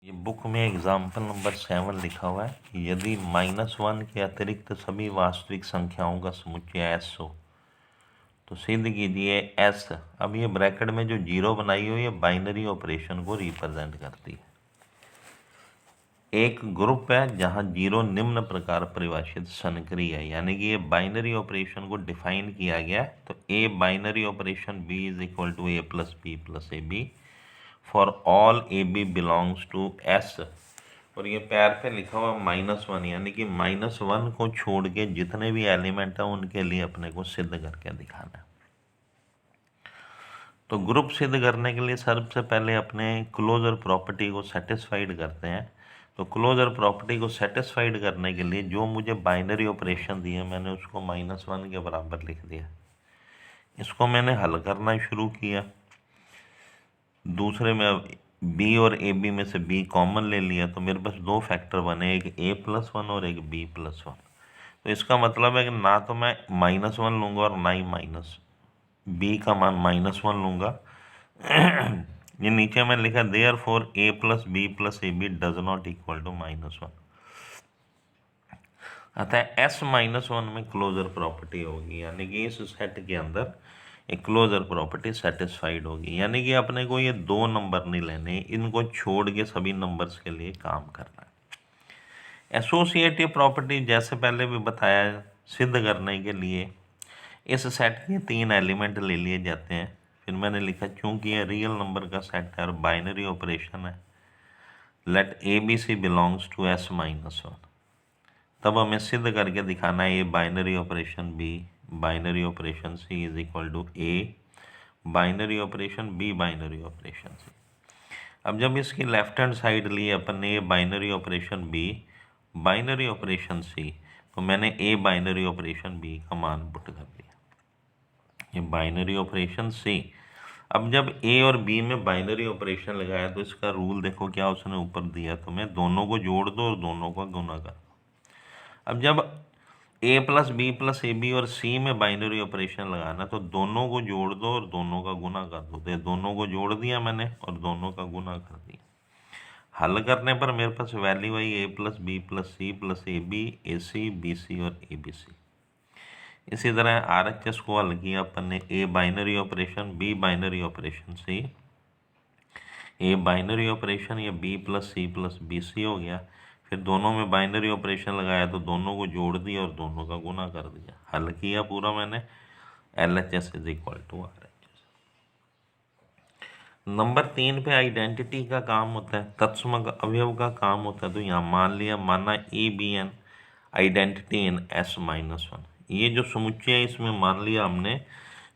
ये बुक में example number 7 लिखा हुआ है कि यदि -1 के अतिरिक्त सभी वास्तविक संख्याओं का समुच्चय s हो तो सिद्ध कीजिए s। अब ये ब्रैकेट में जो जीरो बनाई हुई है बाइनरी ऑपरेशन को रिप्रेजेंट करती है। एक ग्रुप है जहां जीरो निम्न प्रकार परिभाषित संक्रिय है, यानी कि ये बाइनरी ऑपरेशन को डिफाइन किया गया है। तो a binary operation b is equal to a plus b plus a b for all a b belongs to S. और ये पैर पे लिखा हुआ -1, यानी कि -1 को छोड़ के जितने भी एलिमेंट हैं उनके लिए अपने को सिद्ध करके दिखाना है। तो ग्रुप सिद्ध करने के लिए सबसे पहले अपने क्लोजर प्रॉपर्टी को सेटिस्फाइड करते हैं। तो क्लोजर प्रॉपर्टी को सेटिस्फाइड करने के लिए जो मुझे बाइनरी ऑपरेशन दिए मैंने उसको -1 के बराबर लिख दिया। इसको मैंने हल करना शुरू किया। दूसरे में बी और ए बी में से बी कॉमन ले लिया तो मेरे पास दो फैक्टर बने, एक a+1 और एक b+1। तो इसका मतलब है कि ना तो मैं -1 लूँगा और ना ही बी का मान -1 लूँगा। ये नीचे मैं लिखा therefore a plus b plus a b does not equal to -1। अतः s-1 में क्लोजर प्रॉपर्टी होगी, यानी कि इस सेट के अंदर एक क्लोजर प्रॉपर्टी सेटिस्फाइड होगी। यानी कि अपने को ये दो नंबर नहीं लेने, इनको छोड़ के सभी नंबर्स के लिए काम करना है। एसोसिएटिव प्रॉपर्टी जैसे पहले भी बताया, सिद्ध करने के लिए इस सेट के 3 एलिमेंट ले लिए जाते हैं। फिर मैंने लिखा चूंकि ये रियल नंबर का सेट है और बाइनरी ऑपरेशन है, let a b c belongs to s-1। तब हमें सिद्ध करके दिखाना है a binary operation b binary operation c is equal to a binary operation b binary operation c. अब जब इसकी लेफ्ट हैंड साइड ली अपन ने a binary operation b binary operation c, तो मैंने ए बाइनरी ऑपरेशन बी का मान पुट कर दिया, ये बाइनरी ऑपरेशन सी। अब जब ए और बी में बाइनरी ऑपरेशन लगाया तो इसका रूल देखो क्या उसने ऊपर दिया, तुम्हें दोनों को जोड़ दो और दोनों का गुना कर। अब जब a plus b plus a b और c में बाइनरी ऑपरेशन लगाना तो दोनों को जोड़ दो और दोनों का गुना कर दो। तो दोनों को जोड़ दिया मैंने और दोनों का गुना कर दिया। हल करने पर मेरे पास वैल्यू आई a plus b plus c plus a b a c b c और ए बी सी। इसी तरह RHS को हल किया अपन ने, a binary operation b binary operation c, a binary operation या b plus c plus b c हो गया। फिर दोनों में बाइनरी ऑपरेशन लगाया तो दोनों को जोड़ दिया और दोनों का गुना कर दिया। हल किया पूरा मैंने, LHS is equal to RHS। Number 3 पे आइडेंटिटी का काम होता है, तत्सम अवयव का काम होता है। तो यहाँ मान लिया, माना a b an identity in s-1। ये जो समुच्चय है इसमें मान लिया हमने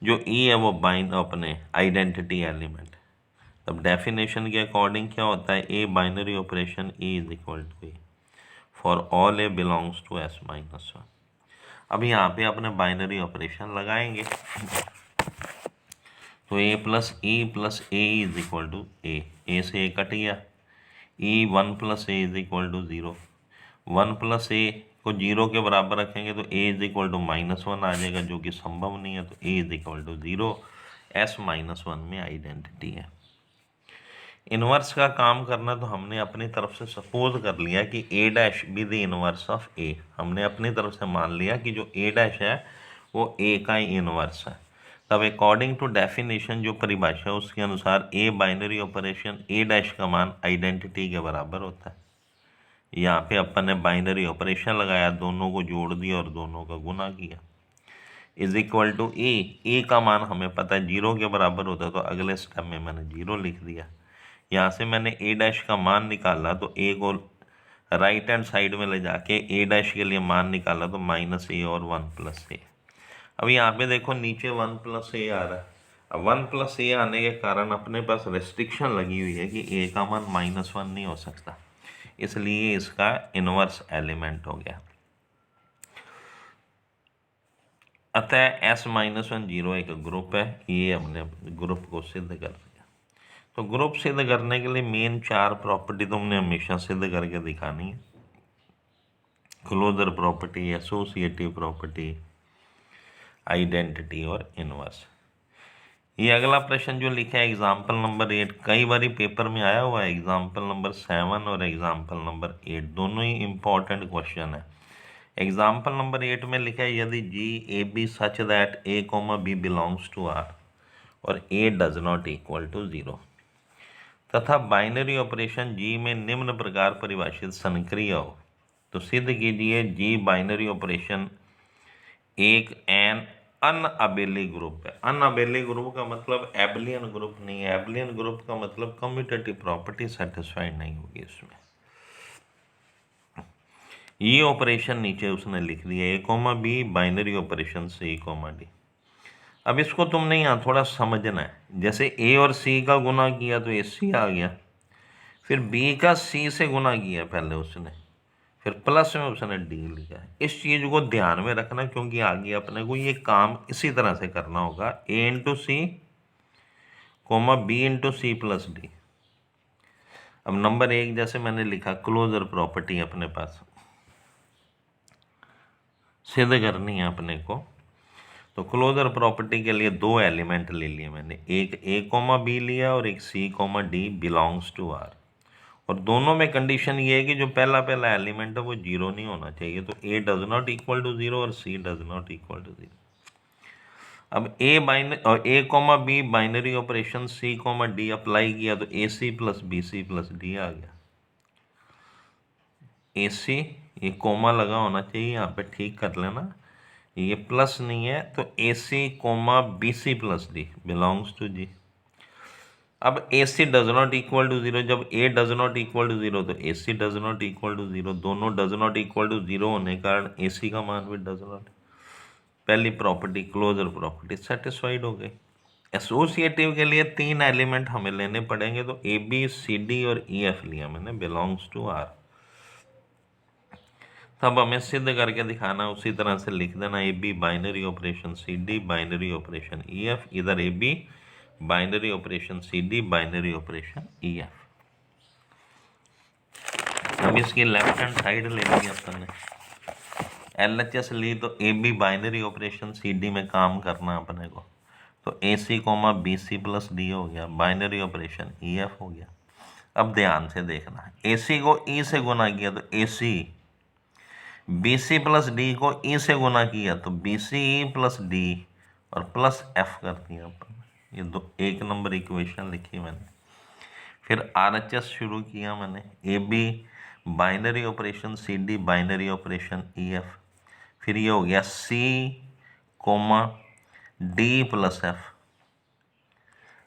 जो ई है वो अपने आइडेंटिटी एलिमेंट। तब डेफिनेशन के अकॉर्डिंग क्या होता है, a binary operation e is equal to a for all a belongs to s-1। अब यहाँ पे अपने बाइनरी ऑपरेशन लगाएंगे तो a plus e plus a is equal to a से ए कट गया, e 1 plus a is equal to 0। 1 plus a को 0 के बराबर रखेंगे तो a इज इक्वल टू -1 आ जाएगा, जो कि संभव नहीं है। तो a is equal to 0 s-1 में आइडेंटिटी है। इनवर्स का काम करना तो हमने अपनी तरफ से सपोज कर लिया कि a dash be the inverse of a। हमने अपनी तरफ से मान लिया कि जो a डैश है वो a का ही इनवर्स है। तब अकॉर्डिंग टू डेफिनेशन जो परिभाषा है उसके अनुसार a binary operation a dash का मान आइडेंटिटी के बराबर होता है। यहाँ पे अपन ने बाइनरी ऑपरेशन लगाया, दोनों को जोड़ दिया और दोनों का गुना किया, इज इक्वल टू ए का मान हमें पता है 0 के बराबर होता है। तो अगले स्टेप में मैंने 0 लिख दिया। यहाँ से मैंने a डैश का मान निकाला तो a को राइट हैंड साइड में ले जाके a डैश के लिए मान निकाला तो -a और 1 प्लस ए। अब यहाँ पे देखो नीचे 1 प्लस ए आ रहा है। अब 1 प्लस ए आने के कारण अपने पास रेस्ट्रिक्शन लगी हुई है कि a का मान -1 नहीं हो सकता, इसलिए इसका इनवर्स एलिमेंट हो गया। अतः s-1 0 एक ग्रुप है, ये हमने ग्रुप को सिद्ध कर दिया। तो ग्रुप सिद्ध करने के लिए मेन 4 प्रॉपर्टी तुमने हमेशा सिद्ध करके दिखानी है। Closure property, associative property, identity और इनवर्स। ये अगला प्रश्न जो लिखा है एग्जाम्पल नंबर 8, कई बार पेपर में आया हुआ है। एग्जाम्पल नंबर 7 और एग्जाम्पल नंबर 8 दोनों ही इम्पोर्टेंट क्वेश्चन है। एग्जाम्पल नंबर 8 में लिखा है यदि G a b such that a comma b belongs to R और a does not equal to 0 तथा बाइनरी ऑपरेशन जी में निम्न प्रकार परिभाषित संक्रिय हो, तो सिद्ध कीजिए जी बाइनरी ऑपरेशन एक एन अनअबेली ग्रुप है। अनअबेली ग्रुप का मतलब एबलियन ग्रुप नहीं है। एबलियन ग्रुप का मतलब कम्यूटेटिव प्रॉपर्टी सेटिस्फाइड नहीं होगी इसमें। ये ऑपरेशन नीचे उसने लिख दिया ए comma b binary operation c comma D. अब इसको तुमने यहाँ थोड़ा समझना है। जैसे ए और सी का गुना किया तो ए सी आ गया, फिर बी का सी से गुना किया पहले उसने, फिर प्लस में उसने डी लिखा है। इस चीज़ को ध्यान में रखना क्योंकि आगे अपने को ये काम इसी तरह से करना होगा। A into c comma b into c plus d. अब नंबर 1 जैसे मैंने लिखा क्लोजर प्रॉपर्टी अपने पास सिद्ध करनी है अपने को, तो क्लोजर प्रॉपर्टी के लिए 2 एलिमेंट ले लिए मैंने, एक ए कोमा बी लिया और एक c comma d belongs to R. और दोनों में कंडीशन ये है कि जो पहला एलिमेंट है वो 0 नहीं होना चाहिए। तो a does not equal to 0 और c does not equal to 0। अब a comma b binary operation c comma d apply किया तो a c plus b c plus d आ गया। ए सी ये कोमा लगा होना चाहिए, यहाँ पे ठीक कर लेना, ये प्लस नहीं है, तो a c comma b c plus d belongs to G. अब a c does not equal to 0, जब a does not equal to 0 तो a c does not equal to 0। दोनों डज नॉट इक्वल टू 0 होने के कारण ए सी का मान भी डज नॉट। पहली प्रॉपर्टी क्लोजर प्रॉपर्टी सेटिस्फाइड हो गई। एसोसिएटिव के लिए 3 एलिमेंट हमें लेने पड़ेंगे, तो ए बी सी डी और ई एफ लिया मैंने बिलोंग्स टू आर। तब हमें सिद्ध करके दिखाना, उसी तरह से लिख देना a b binary operation c d binary operation e f. इधर a b binary operation c d binary operation e f. अब इसकी लेफ्ट हैंड साइड ले ली अपन ने, एल एच एस ली, तो a b binary operation c d में काम करना अपने को, तो a c comma b c plus d हो गया, बाइनरी ऑपरेशन ई एफ हो गया। अब ध्यान से देखना, ए सी को ई से गुना किया तो a c, b c plus d को ई से गुना किया तो b c e plus d और प्लस एफ कर दिया अपन। ये 1 नंबर इक्वेशन लिखी मैंने। फिर आर एच एस शुरू किया मैंने, a b binary operation c d binary operation e f. फिर ये हो गया c comma d plus f.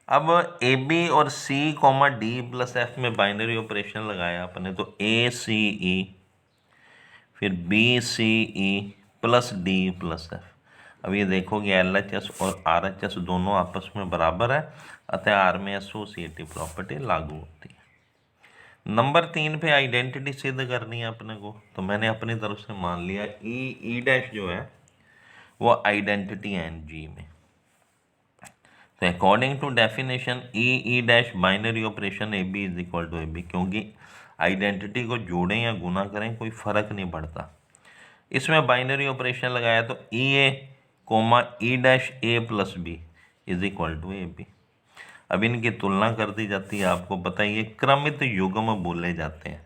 अब ए बी और c comma d plus f में बाइनरी ऑपरेशन लगाया अपने, तो ए सी ई फिर b c e plus d plus f. अब ये देखोगे एल एच एस और आर एच एस दोनों आपस में बराबर है, अतः आर में एसोसिएटिव प्रॉपर्टी लागू होती है। नंबर 3 पे आइडेंटिटी सिद्ध करनी है अपने को, तो मैंने अपनी तरफ से मान लिया ई डैश जो है वो आइडेंटिटी है जी में। तो according to definition e dash binary operation a b is equal to a b, क्योंकि आइडेंटिटी को जोड़ें या गुना करें कोई फ़र्क नहीं पड़ता। इसमें बाइनरी ऑपरेशन लगाया तो e a comma e dash a plus b is equal to a b. अब इनकी तुलना कर दी जाती है, आपको पता ही है क्रमित युग्म बोले जाते हैं।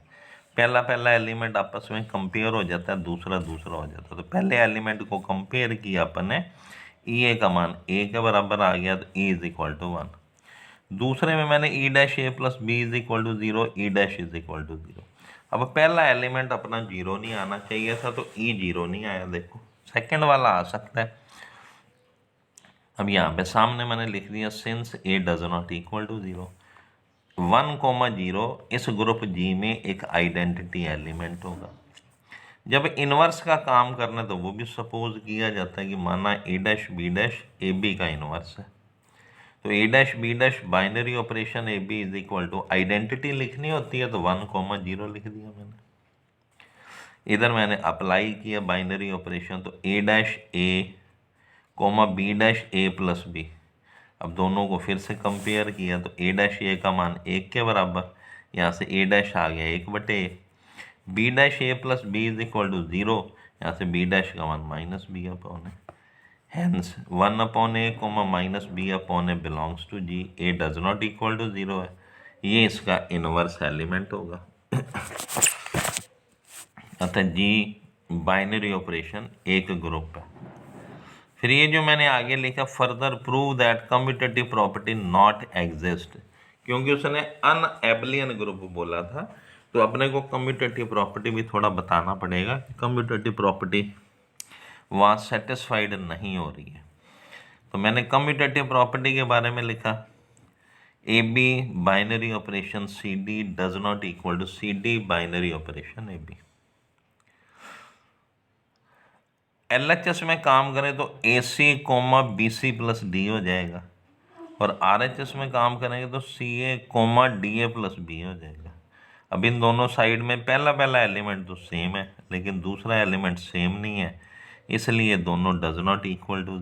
पहला एलिमेंट आपस में कंपेयर हो जाता है, दूसरा हो जाता है। तो पहले एलिमेंट को कंपेयर किया अपन ने, ई ए का मान ए के बराबर आ गया तो ई इज इक्वल टू 1। दूसरे में मैंने e dash a plus b is equal to 0, e dash is equal to 0। अब पहला एलिमेंट अपना 0 नहीं आना चाहिए था, तो ई 0 नहीं आया। देखो सेकंड वाला आ सकता है। अब यहाँ पे सामने मैंने लिख दिया since a does not equal to 0, 1,0 इस ग्रुप जी में एक आइडेंटिटी एलिमेंट होगा। जब इनवर्स का काम करना तो वो भी सपोज किया जाता है कि माना a dash b dash a b का इनवर्स है, तो a dash b dash binary operation a b is equal to identity लिखनी होती है तो 1,0 लिख दिया मैंने। इधर मैंने अप्लाई किया बाइनरी ऑपरेशन, तो a dash A comma B dash a plus B. अब दोनों को फिर से कंपेयर किया तो ए डैश ए का मान 1 के बराबर, यहाँ से ए डैश आ गया 1/a, b dash a plus b is equal to 0, यहाँ से बी डैश का मान -b अपॉन है। Hence 1/a, minus b/a belongs to g, a does not equal to 0 है, ये इसका इनवर्स एलिमेंट होगा। अतः जी बाइनरी ऑपरेशन एक ग्रुप है। फिर ये जो मैंने आगे लिखा, further prove that commutative property not exist, क्योंकि उसने अनएबलियन ग्रुप बोला था, तो अपने को कम्यूटेटिव प्रॉपर्टी भी थोड़ा बताना पड़ेगा कि कम्यूटेटिव प्रॉपर्टी वहाँ सेटिस्फाइड नहीं हो रही है। तो मैंने कम्यूटेटिव प्रॉपर्टी के बारे में लिखा, a b binary operation c d does not equal to c d binary operation a b. LHS में काम करें तो AC, BC प्लस डी हो जाएगा, और RHS में काम करेंगे तो CA, DA प्लस B हो जाएगा। अब इन दोनों साइड में पहला एलिमेंट तो सेम है, लेकिन दूसरा एलिमेंट सेम नहीं है, इसलिए दोनों डज नॉट इक्वल टू।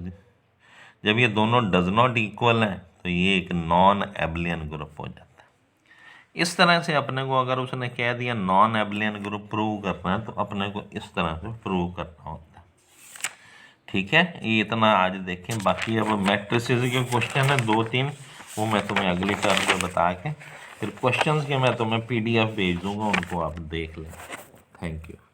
जब ये दोनों डज नॉट इक्वल हैं तो ये एक नॉन एबलियन ग्रुप हो जाता है। इस तरह से अपने को, अगर उसने कह दिया नॉन एबलियन ग्रुप प्रूव करना है, तो अपने को इस तरह से प्रूव करना होता है। ठीक है, ये इतना आज देखें। बाकी अब मैट्रिसेस के क्वेश्चन है 2-3, वो मैं तुम्हें अगली टर्म पे बता के फिर क्वेश्चंस के मैं तुम्हें PDF भेज दूंगा, उनको आप देख लें। Thank you.